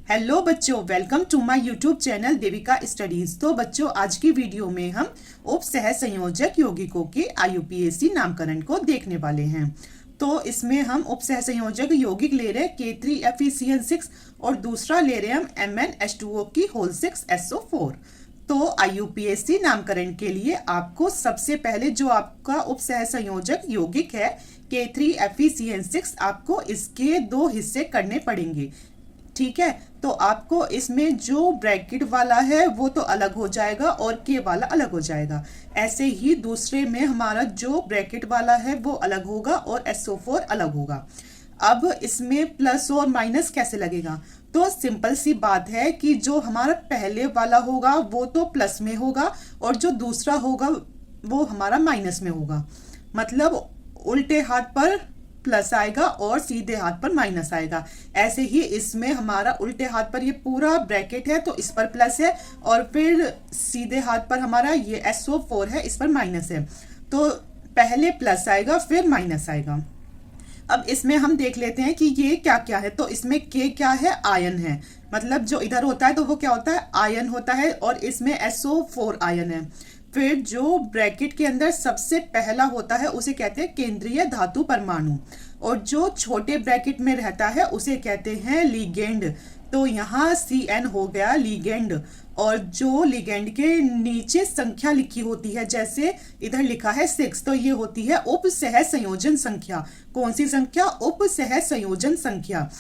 Hello बच्चों, welcome to my YouTube channel Devika studies. तो बच्चों, आज की वीडियो में हम उप सह संयोजक यौगिकों के आईयूपीएसी नामकरण को देखने वाले हैं। तो इसमें हम उप सह संयोजक यौगिक ले रहे हैं K3FeCN6 और दूसरा ले रहे हैं हम MnH2O की होल 6SO4। तो आईयूपीएसी नामकरण के लिए आपको सबसे पहले जो आपका उप सह संयोजक यौगिक है K3FeCN6, आपको इसके दो हिस्से करने पड़ेंगे। ठीक है, तो आपको इसमें जो ब्रैकेट वाला है वो तो अलग हो जाएगा और के वाला अलग हो जाएगा। ऐसे ही दूसरे में हमारा जो ब्रैकेट वाला है वो अलग होगा और SO4 अलग होगा। अब इसमें प्लस और माइनस कैसे लगेगा? तो सिंपल सी बात है कि जो हमारा पहले वाला होगा वो तो प्लस में होगा और जो दूसरा होगा वो हमारा माइनस में होगा। मतलब उल्टे हाथ पर प्लस आएगा और सीधे हाथ पर माइनस आएगा। ऐसे ही इसमें हमारा उल्टे हाथ पर ये पूरा ब्रैकेट है तो इस पर प्लस है और फिर सीधे हाथ पर हमारा ये SO4 है, इस पर माइनस है। तो पहले प्लस आएगा फिर माइनस आएगा। अब इसमें हम देख लेते हैं कि ये क्या क्या है। तो इसमें के क्या है? आयन है। मतलब जो इधर होता है तो वो क्या होता है? आयन होता है और इसमें SO4 आयन है। फिर जो ब्रैकेट के अंदर सबसे पहला होता है उसे कहते हैं केंद्रीय धातु परमाणु और जो छोटे ब्रैकेट में रहता है उसे कहते हैं लिगेंड। तो यहाँ CN हो गया लिगेंड और जो लिगेंड के नीचे संख्या लिखी होती है, जैसे इधर लिखा है 6, तो ये होती है उप सह संयोजन संख्या। कौन सी संख्या? उप सह संयोजन संख्या।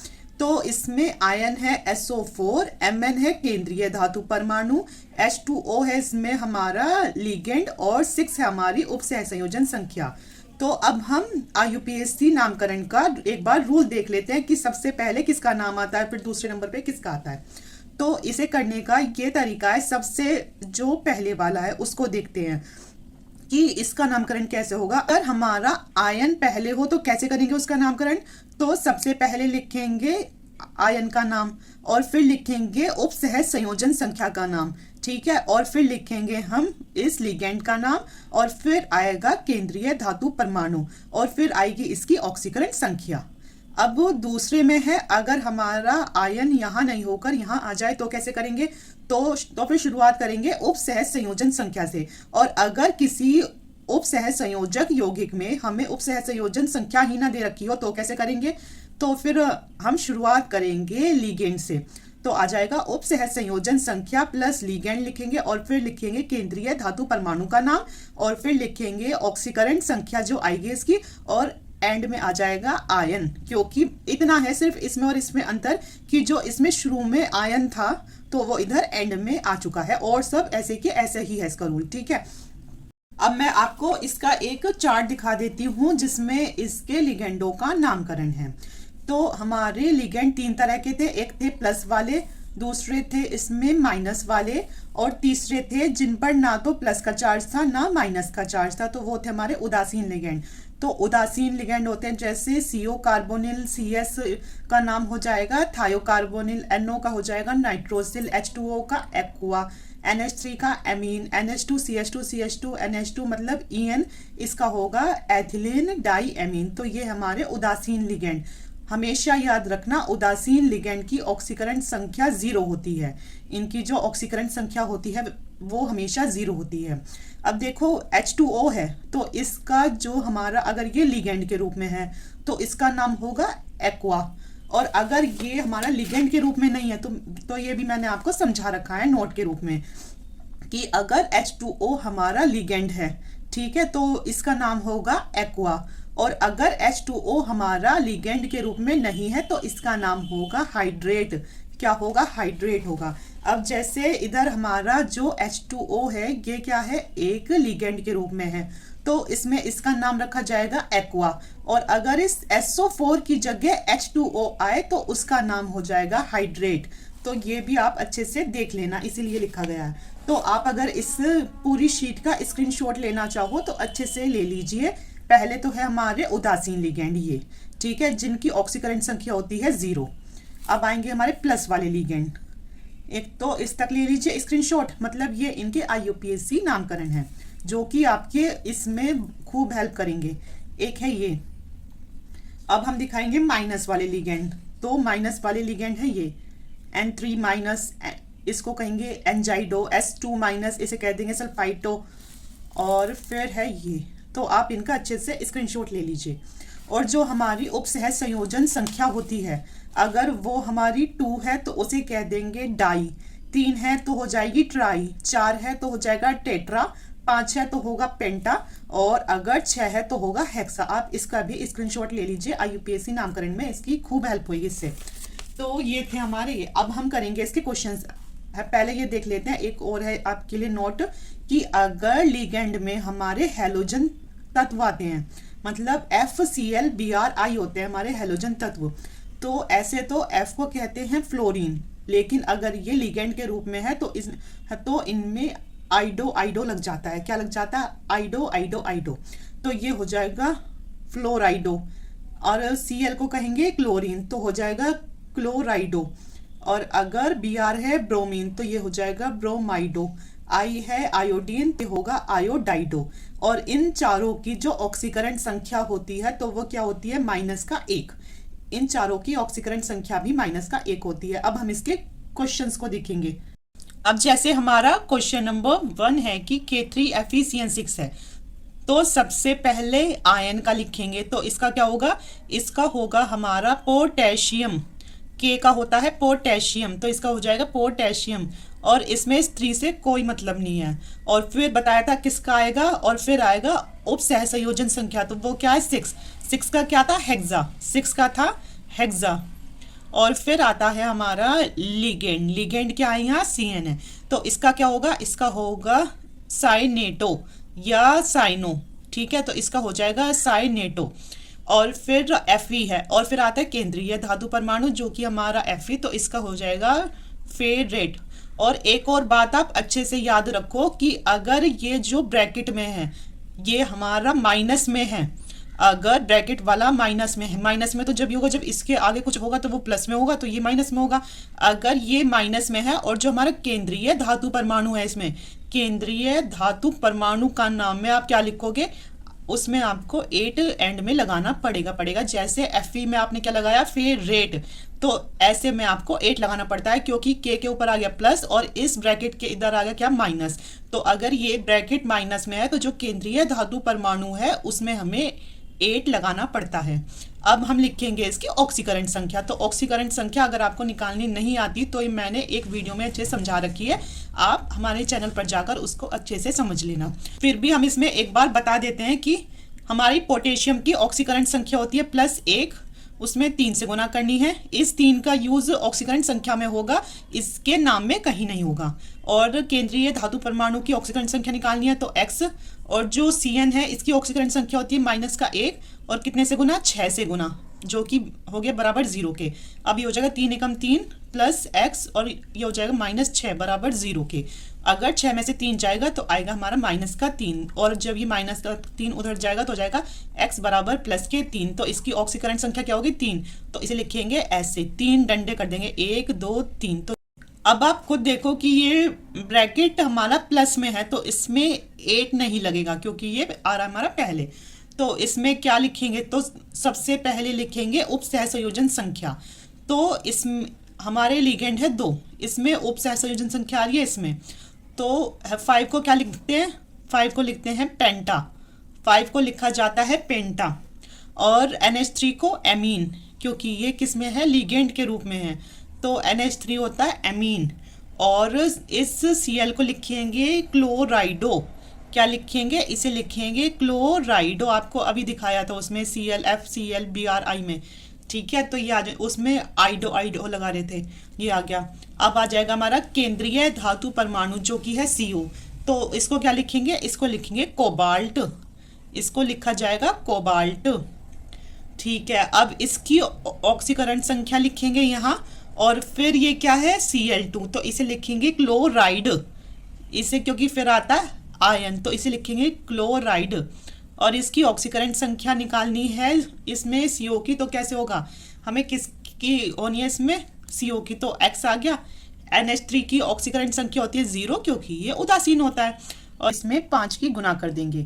तो इसमें आयन है SO4, Mn है केंद्रीय धातु परमाणु, H2O है इसमें हमारा लिगेंड और 6 है हमारी उप सह संयोजन संख्या। तो अब हम आईयूपीएसी नामकरण का एक बार रूल देख लेते हैं कि सबसे पहले किसका नाम आता है, फिर दूसरे नंबर पे किसका आता है। तो इसे करने का ये तरीका है, सबसे जो पहले वाला है उसको देखते हैं कि इसका नामकरण कैसे होगा। अगर हमारा आयन पहले हो तो कैसे करेंगे उसका नामकरण? तो सबसे पहले लिखेंगे आयन का नाम और फिर लिखेंगे उप सह संयोजन संख्या का नाम, ठीक है, और फिर लिखेंगे हम इस लिगेंड का नाम और फिर आएगा केंद्रीय धातु परमाणु और फिर आएगी इसकी ऑक्सीकरण संख्या। अब वो दूसरे में है, अगर हमारा आयन यहाँ नहीं होकर यहाँ आ जाए तो कैसे करेंगे? तो फिर शुरुआत करेंगे उप सह संयोजन संख्या से। और अगर किसी उप सह संयोजक यौगिक में हमें उप सह संयोजन संख्या ही ना दे रखी हो तो कैसे करेंगे? तो फिर हम शुरुआत करेंगे लिगेंड से। तो आ जाएगा उप सह संयोजन संख्या प्लस लिगेंड लिखेंगे और फिर लिखेंगे केंद्रीय धातु परमाणु का नाम और फिर लिखेंगे ऑक्सीकरण संख्या जो आएगी इसकी, और एंड में आ जाएगा आयन। क्योंकि इतना है सिर्फ इसमें और इसमें अंतर कि जो इसमें शुरू में आयन था तो वो इधर एंड में आ चुका है और सब ऐसे के ऐसे ही है इसका रूल, ठीक है। अब मैं आपको इसका एक चार्ट दिखा देती हूँ जिसमें इसके लिगेंडों का नामकरण है। तो हमारे लिगेंड तीन तरह के थे, एक थे प्लस वाले, दूसरे थे इसमें माइनस वाले और तीसरे थे जिन पर ना तो प्लस का चार्ज था ना माइनस का चार्ज था, तो वो थे हमारे उदासीन लिगेंड। तो उदासीन लिगेंड होते हैं जैसे CO कार्बोनिल CS का नाम हो जाएगा थायो कार्बोनिल, NO का हो जाएगा नाइट्रोसिल, H2O का एक्वा, NH3 का amine, NH2 CH2 CH2 NH2 मतलब EN इसका होगा एथिलीन डाई एमीन। तो ये हमारे उदासीन लिगेंड। हमेशा याद रखना उदासीन लिगेंड की ऑक्सीकरण संख्या 0 होती है। इनकी जो ऑक्सीकरण संख्या होती है वो हमेशा 0 होती है। अब देखो H2O है तो इसका जो हमारा अगर ये लिगेंड के रूप में है तो इसका नाम होगा एक्वा, और अगर ये हमारा लिगेंड के रूप में नहीं है तो ये भी मैंने आपको समझा रखा है नोट के रूप में कि अगर H2O हमारा लिगेंड है, ठीक है, तो इसका नाम होगा एक्वा, और अगर H2O हमारा लिगेंड के रूप में नहीं है तो इसका नाम होगा हाइड्रेट। क्या होगा? हाइड्रेट होगा। अब जैसे इधर हमारा जो H2O है ये क्या है? एक लिगेंड के रूप में है तो इसमें इसका नाम रखा जाएगा एक्वा, और अगर इस SO4 की जगह H2O आए तो उसका नाम हो जाएगा हाइड्रेट। तो ये भी आप अच्छे से देख लेना, इसीलिए लिखा गया है। तो आप अगर इस पूरी शीट का स्क्रीनशॉट लेना चाहो तो अच्छे से ले लीजिए। पहले तो है हमारे उदासीन लिगेंड ये, ठीक है, जिनकी ऑक्सीकरण संख्या होती है 0। अब आएंगे हमारे प्लस वाले लिगेंड। एक तो इस तक ले लीजिए स्क्रीनशॉट, मतलब ये इनके आईयूपीएसी नामकरण है जो कि आपके इसमें खूब हेल्प करेंगे। एक है ये। अब हम दिखाएंगे माइनस वाले लिगेंड। तो माइनस वाले लिगेंड है ये, N3 माइनस, इसको कहेंगे एंजाइडो, S2 माइनस इसे कह देंगे सल्फाइटो, और फिर है ये। तो आप इनका अच्छे से स्क्रीनशॉट ले लीजिए। और जो हमारी उपसहज संयोजन संख्या होती है, अगर वो हमारी 2 है तो उसे कह देंगे डाई, 3 है तो हो जाएगी ट्राई, 4 है तो हो जाएगा टेट्रा, 5 है तो होगा पेंटा, और अगर 6 है तो होगा हेक्सा। आप इसका भी स्क्रीनशॉट ले लीजिए, IUPAC नामकरण में इसकी खूब हेल्प होगी इससे। तो ये थे हमारे ये। अब हम करेंगे इसके क्वेश्चंस है, पहले ये देख लेते हैं। एक और है आपके लिए नोट कि अगर लिगेंड में हमारे हेलोजन तत्व आते हैं, मतलब FCl Bri होते हैं हमारे हेलोजन तत्व, तो ऐसे तो F को कहते हैं फ्लोरीन, लेकिन अगर ये लिगेंड के रूप में है तो इनमें आइडो लग जाता है। क्या लग जाता है? आइडो। तो ये हो जाएगा फ्लोराइडो, और Cl को कहेंगे क्लोरीन, तो हो जाएगा क्लोराइडो। और अगर Br है ब्रोमीन, तो ये हो जाएगा ब्रोमाइडो। I है आयोडीन, ये होगा आयोडाइडो। और इन चारों की जो ऑक्सीकरण संख्या होती है तो वो क्या होती है? -1। इन चारों की ऑक्सीकरण संख्या भी -1 होती है। अब हम इसके क्वेश्चंस को देखेंगे। अब जैसे हमारा क्वेश्चन नंबर 1 है कि K3FeCN6 है, तो सबसे पहले आयन का लिखेंगे। तो इसका क्या होगा? इसका होगा हमारा पोटेशियम। K का होता है पोटेशियम, तो इसका हो जाएगा पोटेशियम, और इसमें स्त्री से कोई मतलब नहीं है। और फिर बताया था किसका आएगा, और फिर आएगा उपसह संयोजन संख्या, तो वो क्या है? 6 का क्या था? हेक्सा। 6 का था हेक्सा। और फिर आता है हमारा लिगेंड क्या है यहाँ? CN है, तो इसका क्या होगा? इसका होगा साइनेटो या साइनो, ठीक है, तो इसका हो जाएगा साइनेटो। और फिर Fe है, और फिर आता है केंद्रीय धातु परमाणु जो कि हमारा Fe, तो इसका हो जाएगा फेरेट। और एक और बात आप अच्छे से याद रखो कि अगर ये जो ब्रैकेट में है ये हमारा माइनस में है, अगर ब्रैकेट वाला माइनस में है, माइनस में तो जब होगा जब इसके आगे कुछ होगा तो वो प्लस में होगा, तो ये माइनस में होगा। अगर ये माइनस में है और जो हमारा केंद्रीय धातु परमाणु है, इसमें केंद्रीय धातु परमाणु का नाम में आप क्या लिखोगे? उसमें आपको 8 एंड में लगाना पड़ेगा। जैसे Fe में आपने क्या लगाया? फेरेट, तो ऐसे में आपको 8 लगाना पड़ता है, क्योंकि K के ऊपर आ गया प्लस और इस ब्रैकेट के इधर आ गया क्या? माइनस। तो अगर ये ब्रैकेट माइनस में है तो जो केंद्रीय धातु परमाणु है उसमें हमें 8 लगाना पड़ता है। अब हम लिखेंगे इसकी ऑक्सीकरण संख्या। तो ऑक्सीकरण संख्या अगर आपको निकालनी नहीं आती तो ये मैंने एक वीडियो में अच्छे समझा रखी है, आप हमारे चैनल पर जाकर उसको अच्छे से समझ लेना। फिर भी हम इसमें एक बार बता देते हैं कि हमारी पोटेशियम की ऑक्सीकरण संख्या होती है +1, उसमें 3 से गुना करनी है। इस 3 का यूज ऑक्सीकरण संख्या में होगा, इसके नाम में कहीं नहीं होगा। और केंद्रीय धातु परमाणु की ऑक्सीकरण संख्या निकालनी है तो x, और जो CN है इसकी ऑक्सीकरण संख्या होती है -1, और कितने से गुना? 6 से गुना, जो कि हो गया बराबर 0 के। अब ये हो जाएगा 3 एकम 3 प्लस x, और ये हो जाएगा -6 बराबर 0 के। अगर 6 में से 3 जाएगा तो आएगा हमारा -3, और जब ये -3 उधर जाएगा तो जाएगा x बराबर +3। तो इसकी ऑक्सीकरण संख्या क्या होगी? 3। तो इसे लिखेंगे ऐसे, 3 डंडे कर देंगे, 1 2 3। तो अब आप खुद देखो कि ये ब्रैकेट हमारा प्लस में है तो इसमें 8 नहीं लगेगा, क्योंकि ये आ रहा है हमारा पहले। तो इसमें क्या लिखेंगे? तो सबसे पहले लिखेंगे उपसह संयोजन संख्या। तो इसमें हमारे लिगेंड है 2, इसमें उपसह संयोजन संख्या आ रही है इसमें। तो 5 को क्या लिखते हैं? 5 को लिखते हैं पेंटा, 5 को लिखा जाता है पेंटा। और NH3 को एमीन, क्योंकि ये किस में है? लिगेंड के रूप में है, तो NH3 होता है एमीन। और इस Cl को लिखेंगे क्लोराइडो। क्या लिखेंगे? इसे लिखेंगे क्लोराइडो। आपको अभी दिखाया था उसमें Cl FCl Bri में, ठीक है, तो ये आ जाए, उसमें आइडो लगा रहे थे, ये आ गया। अब आ जाएगा हमारा केंद्रीय धातु परमाणु जो कि है CO, तो इसको क्या लिखेंगे? इसको लिखेंगे कोबाल्ट, इसको लिखा जाएगा कोबाल्ट, ठीक है। अब इसकी ऑक्सीकरण संख्या लिखेंगे यहाँ, और फिर ये क्या है? Cl2, तो इसे लिखेंगे क्लोराइड, इसे क्योंकि फिर आता है आयन, तो इसे लिखेंगे क्लोराइड। और इसकी ऑक्सीकरण संख्या निकालनी है इसमें CO की, तो कैसे होगा? हमें किसकी होनी है इसमें? CO की, तो X आ गया। NH3 की ऑक्सीकरण संख्या होती है 0, क्योंकि ये उदासीन होता है, और इसमें 5 की गुना कर देंगे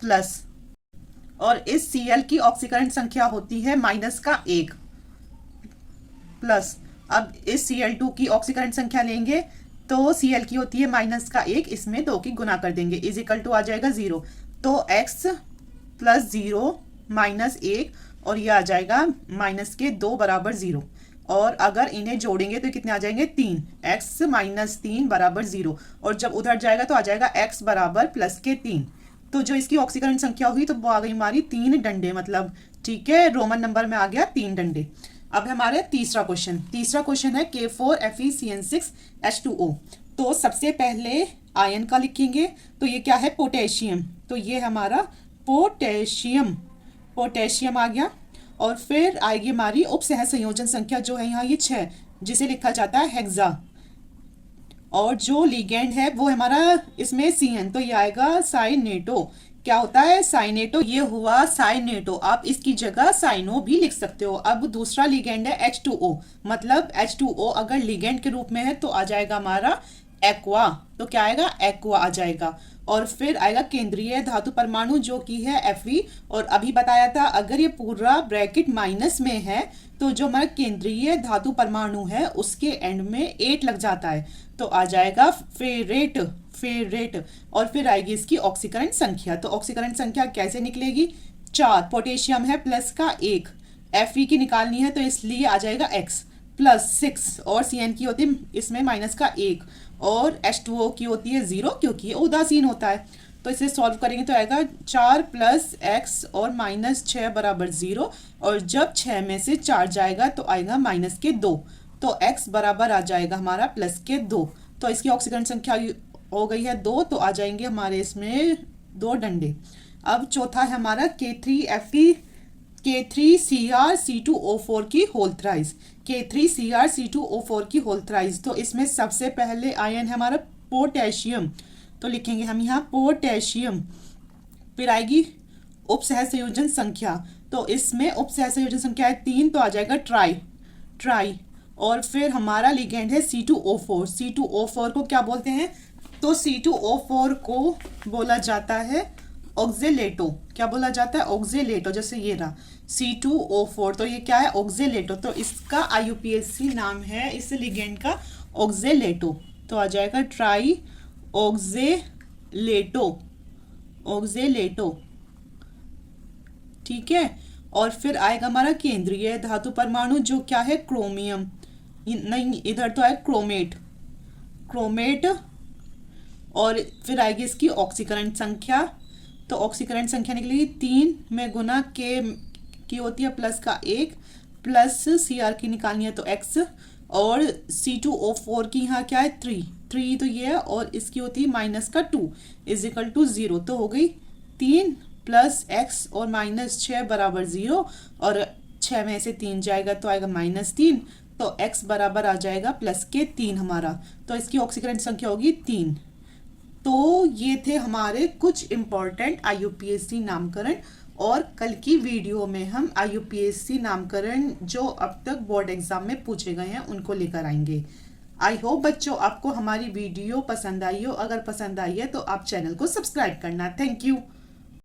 प्लस। और इस Cl की ऑक्सीकरण संख्या होती है -1 प्लस। अब इस Cl2 की ऑक्सीकरण संख्या लेंगे तो Cl की होती है -1, इसमें 2 की गुना कर देंगे, इज इक्वल टू आ जाएगा 0। तो x + 0 -1 और ये आ जाएगा -2 = 0। और अगर इन्हें जोड़ेंगे तो कितने आ जाएंगे 3, x - 3 = 0। और जब उधर जाएगा तो आ जाएगा x = +3। तो जो इसकी ऑक्सीकरण संख्या हुई तो वो आ गई हमारी 3 डंडे, मतलब ठीक है, रोमन नंबर में आ गया 3 डंडे। अब हमारे तीसरा क्वेश्चन है K4Fe CN6H2O। तो सबसे पहले आयन का लिखेंगे, तो ये क्या है, पोटेशियम। तो ये हमारा पोटेशियम आ गया। और फिर आएगी हमारी उपसह संयोजन संख्या जो है यहाँ ये 6, जिसे लिखा जाता है हेक्सा। और जो लिगेंड है वो हमारा इसमें CN, तो ये आएगा साइनेटो। क्या होता है, साइनेटो। ये हुआ साइनेटो, आप इसकी जगह साइनो भी लिख सकते हो। अब दूसरा लिगेंड है H2O, मतलब H2O अगर लिगेंड के रूप में है तो आ जाएगा हमारा एक्वा। तो क्या आएगा, एक्वा आ जाएगा। और फिर आएगा केंद्रीय धातु परमाणु जो कि है Fe। और अभी बताया था अगर ये पूरा ब्रैकेट माइनस में है तो जो हमारा केंद्रीय धातु परमाणु है उसके एंड में 8 लग जाता है, तो आ जाएगा फेरेट। और फिर आएगी इसकी ऑक्सीकरण संख्या। तो ऑक्सीकरण संख्या कैसे निकलेगी, 4, पोटेशियम है +1, Fe की निकालनी है तो इसलिए आ जाएगा x +6, और Cn की होती है इसमें -1, और H2O की होती है 0 क्योंकि ये उदासीन होता है। तो इसे सॉल्व करेंगे तो आएगा 4 + x और -6 = 0। और जब 6 में से 4 जाएगा तो आएगा -2, तो x बराबर आ जाएगा हमारा +2। तो इसकी ऑक्सीकरण संख्या हो गई है 2, तो आ जाएंगे हमारे इसमें 2 डंडे। अब चौथा है हमारा K3CrC2O4 की होल थ्राइस। K3CrC2O4 की होल थ्राइस। तो इसमें सबसे पहले आयन है हमारा पोटेशियम, तो लिखेंगे हम यहाँ पोटेशियम। फिर आएगी उपसह संयोजन संख्या, तो इसमें उपसह संयोजन संख्या है 3, तो आ जाएगा ट्राई। और फिर हमारा लिगेंड है C2O4। C2O4 को क्या बोलते हैं, तो C2O4 को बोला जाता है ऑक्जेलेटो। क्या बोला जाता है, ऑक्जेलेटो। जैसे ये रहा C2O4, तो ये क्या है, ऑक्जेलेटो। तो इसका IUPAC नाम है इस लिगेंड का ऑक्जेलेटो। तो आ जाएगा ट्राई ऑक्जेलेटो, ठीक है। और फिर आएगा हमारा केंद्रीय धातु परमाणु जो क्या है, क्रोमियम। नहीं, इधर तो है क्रोमेट। और फिर आएगी इसकी ऑक्सीकरण संख्या। तो ऑक्सीकरण संख्या निकलेगी 3 में गुना K की होती है +1 प्लस Cr की निकालनी है तो x। और C2O4 की यहाँ क्या है 3, तो ये है, और इसकी होती है -2 = 0। तो हो गई 3 + x और -6 = 0। और 6 में से 3 जाएगा तो आएगा -3, तो x बराबर आ जाएगा +3 हमारा। तो इसकी ऑक्सीकरण संख्या होगी 3। तो ये थे हमारे कुछ इम्पॉर्टेंट IUPAC नामकरण। और कल की वीडियो में हम IUPAC नामकरण जो अब तक बोर्ड एग्जाम में पूछे गए हैं उनको लेकर आएंगे। आई होप बच्चों आपको हमारी वीडियो पसंद आई हो। अगर पसंद आई है तो आप चैनल को सब्सक्राइब करना। Thank you.